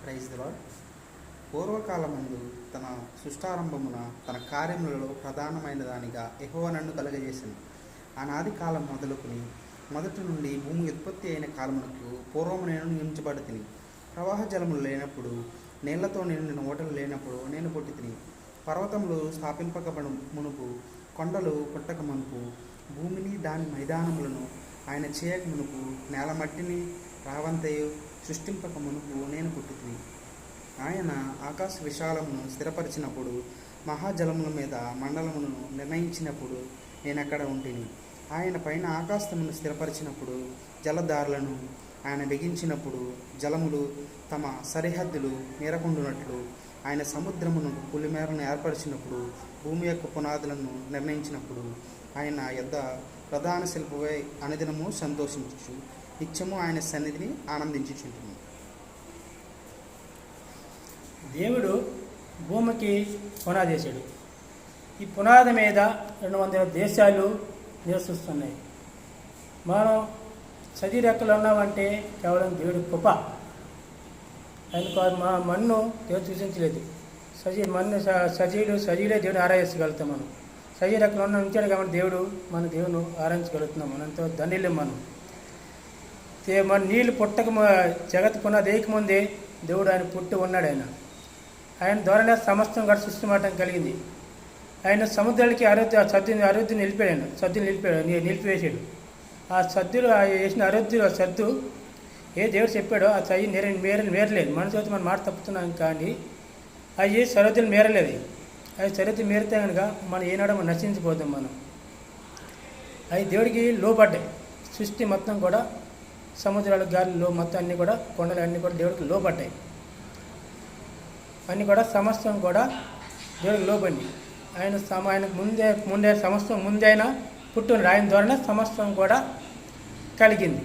Praise the lord. పూర్వకాలమందు తన సృష్టారంభమున తన కార్యములలో ప్రధానమైన దానిగా యెహోవా నన్ను కలుగజేసింది. ఆనాది కాలం మొదలుకుని మొదటి నుండి భూమి ఉత్పత్తి అయిన కాలమునకు పూర్వము నేను నియమించబడి తిని. ప్రవాహ జలములు లేనప్పుడు, నీళ్లతో నిండిన ఓటలు లేనప్పుడు నేను పుట్టి తిని. పర్వతములు స్థాపింపక మునుపు, కొండలు పుట్టక మునుపు, భూమిని దాని మైదానములను ఆయన చేయక మునుపు, నేల మట్టిని రావంతయు సృష్టింపక మునుపు నేను పుట్టి తిని. ఆయన ఆకాశ విశాలమును స్థిరపరిచినప్పుడు, మహాజలముల మీద మండలమును నిర్ణయించినప్పుడు నేనక్కడ ఉంటిని. ఆయన పైన ఆకాశమును స్థిరపరిచినప్పుడు, జలధారలను ఆయన బిగించినప్పుడు, జలములు తమ సరిహద్దులు మీరకుండునట్లు ఆయన సముద్రమును పులిమేరను ఏర్పరిచినప్పుడు, భూమి యొక్క పునాదులను నిర్ణయించినప్పుడు, ఆయన యొద్ద ప్రధాన శిల్పమై అనుదినము సంతోషించు, నిత్యము ఆయన సన్నిధిని ఆనందించుచుంటున్నాను. దేవుడు భూమికి పునాది వేశాడు. ఈ పునాది మీద 200 దేశాలు నివసిస్తున్నాయి. మనం సజీరెక్కలు ఉన్నామంటే కేవలం దేవుడి కృప. ఆయన మా మన్ను దేవుడు సూచించలేదు. సజీవులే దేవుడు ఆరాధించగలుగుతాం. మనం సజీరెక్కలు ఉన్న ఉంచాడు కాబట్టి మన దేవుని ఆరాధించగలుగుతున్నాం. మనంతో దండిల్యం మనం. మన నీళ్ళు పుట్టక జగత్ పునాది వేయకముందే దేవుడు ఆయన పుట్టి ఉన్నాడు. ఆయన ద్వారానే సమస్తం కూడా సృష్టిమాటం కలిగింది. ఆయన సముద్రాలకి సద్దుని నిలిపివేశాడు. ఆ సద్దులు వేసిన సద్దు ఏ దేవుడు చెప్పాడో ఆ సయ్యి మేరలేదు. మన చోట మనం మాట తప్పుతున్నాం, కానీ అవి సరిహద్దులు మేరలేదు. అవి సరిహద్దు మేరితే కనుక మనం ఏనాడో మనం నశించిపోతాం. మనం అవి దేవుడికి లోపడ్డాయి. సృష్టి మొత్తం కూడా సముద్రాల గాలిలో మొత్తం అన్నీ కూడా కొండలు అన్నీ కూడా దేవుడికి లోపడ్డాయి. అన్నీ కూడా సమస్తం కూడా దేవుడికి లోపడి ఆయనకు ముందే సమస్తం ముందే ఆయన పుట్టున్నాడు. ఆయన ద్వారానే సమస్తం కూడా కలిగింది.